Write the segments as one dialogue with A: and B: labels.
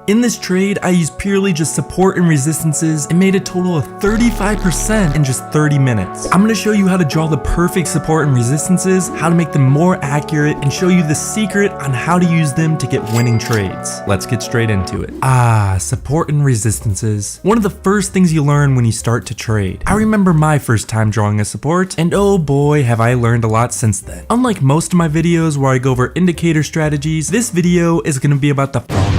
A: In this trade, I used purely just support and resistances and made a total of 35% in just 30 minutes. I'm going to show you how to draw the perfect support and resistances, how to make them more accurate, and show you the secret on how to use them to get winning trades. Let's get straight into it. Support and resistances. One of the first things you learn when you start to trade. I remember my first time drawing a support, and oh boy have I learned a lot since then. Unlike most of my videos where I go over indicator strategies, this video is going to be about the foundation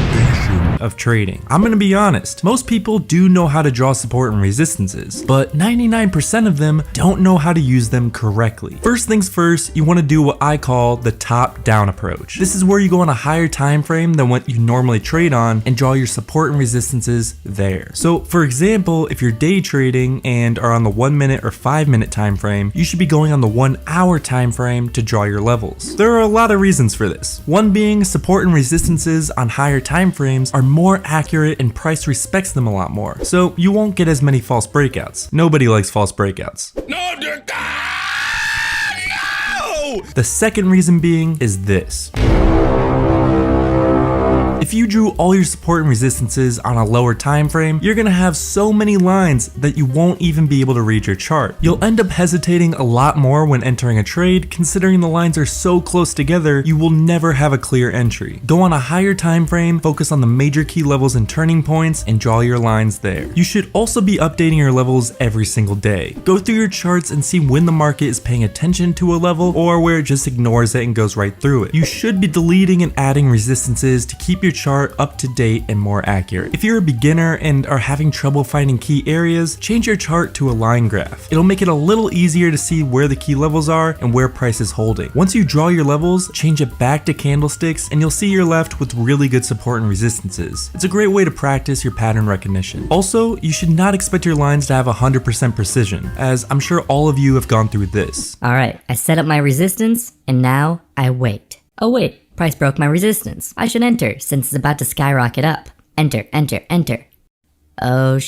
A: of trading. I'm gonna be honest, most people do know how to draw support and resistances, but 99% of them don't know how to use them correctly. First things first, you wanna do what I call the top-down approach. This is where you go on a higher time frame than what you normally trade on and draw your support and resistances there. So for example, if you're day trading and are on the 1 minute or 5 minute time frame, you should be going on the 1 hour time frame to draw your levels. There are a lot of reasons for this. One being support and resistances on higher time frames are more accurate and price respects them a lot more, so you won't get as many false breakouts. Nobody likes false breakouts. No! The second reason being is this. If you drew all your support and resistances on a lower time frame, you're gonna have so many lines that you won't even be able to read your chart. You'll end up hesitating a lot more when entering a trade, considering the lines are so close together, you will never have a clear entry. Go on a higher time frame, focus on the major key levels and turning points, and draw your lines there. You should also be updating your levels every single day. Go through your charts and see when the market is paying attention to a level or where it just ignores it and goes right through it. You should be deleting and adding resistances to keep your chart up to date and more accurate. If you're a beginner and are having trouble finding key areas, change your chart to a line graph. It'll make it a little easier to see where the key levels are and where price is holding. Once you draw your levels, change it back to candlesticks and you'll see you're left with really good support and resistances. It's a great way to practice your pattern recognition. Also, you should not expect your lines to have 100% precision, as I'm sure all of you have gone through this.
B: Alright, I set up my resistance and now I wait. Oh wait. Price broke my resistance. I should enter since it's about to skyrocket up. Enter, enter, enter. Oh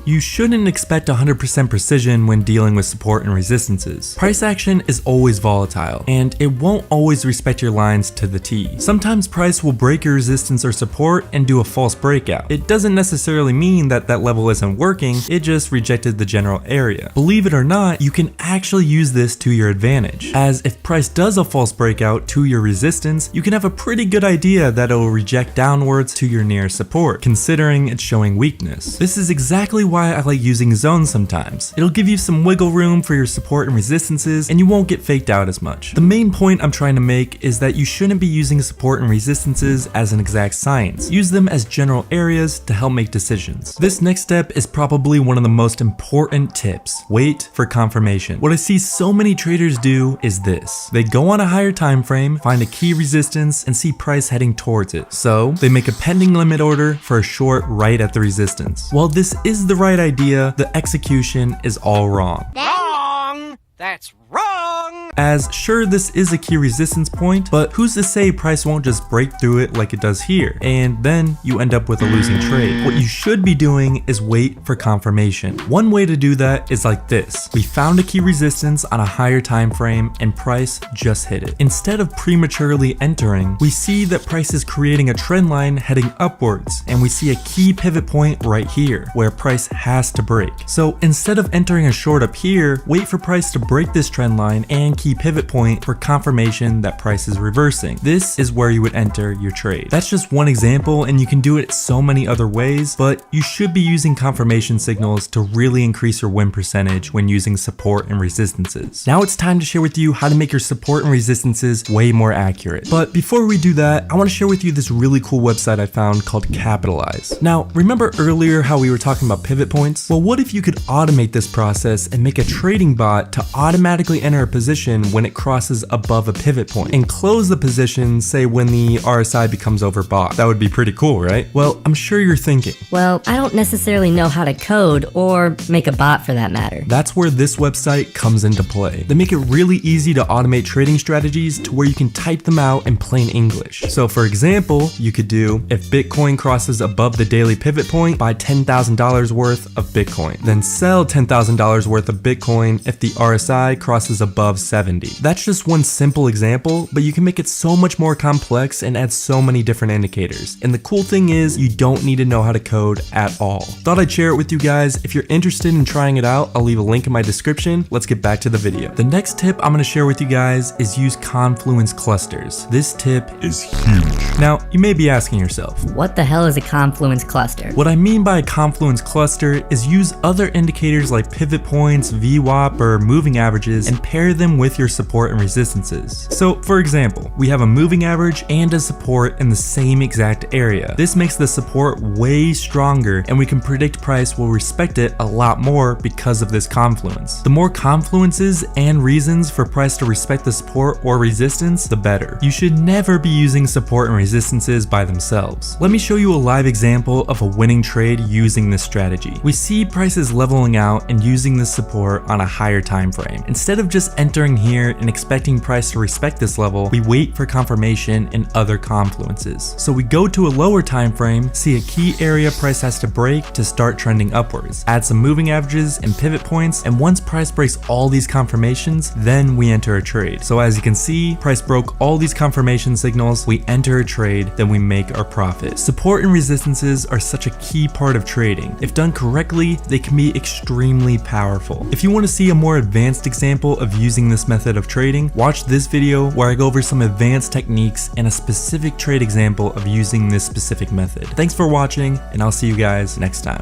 A: You shouldn't expect 100% precision when dealing with support and resistances. Price action is always volatile, and it won't always respect your lines to the T. Sometimes price will break your resistance or support and do a false breakout. It doesn't necessarily mean that that level isn't working, it just rejected the general area. Believe it or not, you can actually use this to your advantage, as if price does a false breakout to your resistance, you can have a pretty good idea that it will reject downwards to your near support, considering it's showing weakness. This is exactly why I like using zones sometimes. It'll give you some wiggle room for your support and resistances, and you won't get faked out as much. The main point I'm trying to make is that you shouldn't be using support and resistances as an exact science. Use them as general areas to help make decisions. This next step is probably one of the most important tips. Wait for confirmation. What I see so many traders do is this. They go on a higher time frame, find a key resistance, and see price heading towards it. So they make a pending limit order for a short right at the resistance. While this is the right idea, the execution is all wrong.
C: Wrong! That's wrong!
A: As sure, this is a key resistance point, but who's to say price won't just break through it like it does here, and then you end up with a losing trade. What you should be doing is wait for confirmation. One way to do that is like this. We found a key resistance on a higher time frame and price just hit it. Instead of prematurely entering, we see that price is creating a trend line heading upwards, and we see a key pivot point right here where price has to break. So instead of entering a short up here, wait for price to break this trend line and key pivot point for confirmation that price is reversing. This is where you would enter your trade. That's just one example, and you can do it so many other ways, but you should be using confirmation signals to really increase your win percentage when using support and resistances. Now it's time to share with you how to make your support and resistances way more accurate. But before we do that, I want to share with you this really cool website I found called Capitalize. Now, remember earlier how we were talking about pivot points? Well, what if you could automate this process and make a trading bot to automatically enter a position when it crosses above a pivot point and close the position, say when the RSI becomes overbought? That would be pretty cool, right? Well, I'm sure you're thinking,
B: Well, I don't necessarily know how to code or make a bot for that matter.
A: that's where this website comes into play. They make it really easy to automate trading strategies to where you can type them out in plain English. So for example, you could do, if Bitcoin crosses above the daily pivot point, buy $10,000 worth of Bitcoin. Then sell $10,000 worth of Bitcoin if the RSI crosses above 70. 70. That's just one simple example, but you can make it so much more complex and add so many different indicators. And the cool thing is, you don't need to know how to code at all. Thought I'd share it with you guys. If you're interested in trying it out, I'll leave a link in my description. Let's get back to the video. The next tip I'm going to share with you guys is use Confluence clusters. This tip is huge. Now, you may be asking yourself,
B: What the hell is a Confluence cluster?
A: what I mean by a Confluence cluster is use other indicators like pivot points, VWAP, or moving averages and pair them with your support and resistances. So for example, we have a moving average and a support in the same exact area. This makes the support way stronger and we can predict price will respect it a lot more because of this confluence. The more confluences and reasons for price to respect the support or resistance, the better. You should never be using support and resistances by themselves. Let me show you a live example of a winning trade using this strategy. We see prices leveling out and using this support on a higher time frame. Instead of just entering here and expecting price to respect this level, we wait for confirmation in other confluences. So we go to a lower time frame, see a key area price has to break to start trending upwards, add some moving averages and pivot points, and once price breaks all these confirmations, then we enter a trade. So as you can see, price broke all these confirmation signals, we enter a trade, then we make our profit. Support and resistances are such a key part of trading. If done correctly, they can be extremely powerful. If you want to see a more advanced example of using this method of trading, watch this video where I go over some advanced techniques and a specific trade example of using this specific method. Thanks for watching, and I'll see you guys next time.